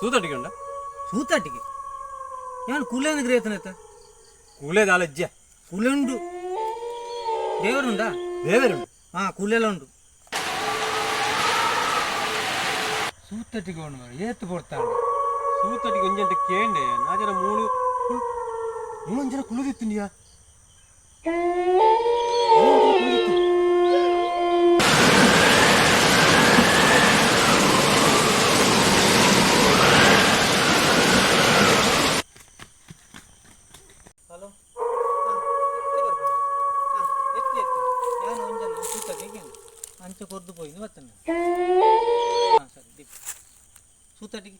ಸೂತಟ್ಟಿಗೆ ಸೂತಟ್ಟಿಗೆ ನಾನು ಕೂಲೇನ ಗ್ರೇತನತ್ತ ಕೂಲೇದಾಲಜ್ಜ ಕೂಲೆ ಉಂಟು ದೇವರುಂಡಾ ದೇವರುಂಡು ಕೂಲೆಲ್ಲ ಉಂಟು ಸೂತಟ್ಟಿಗೆ ಉಂಡು ಏತ್ತು ಕೊಡ್ತಾಳೆ ಸೂತಟ್ಟಿಗೆ ಒಂಜಂಟ ಕೇಂಡೆ ನಾಜನ ಮೂಳು ಮೂಳಂಜನ ಕುಳಿದಿತ್ತಿಂಡಿಯಾ ಹಲೋ ನಾನು ಒಂಜನ ಸೂತಟ್ಟಿಗೆ ಅಂಚೆ ಕೊರ್ದು ಪೋಯಿನಿ ಬತ್ತನ ಸರಿ ಸೂತಟ್ಟಿಗೆ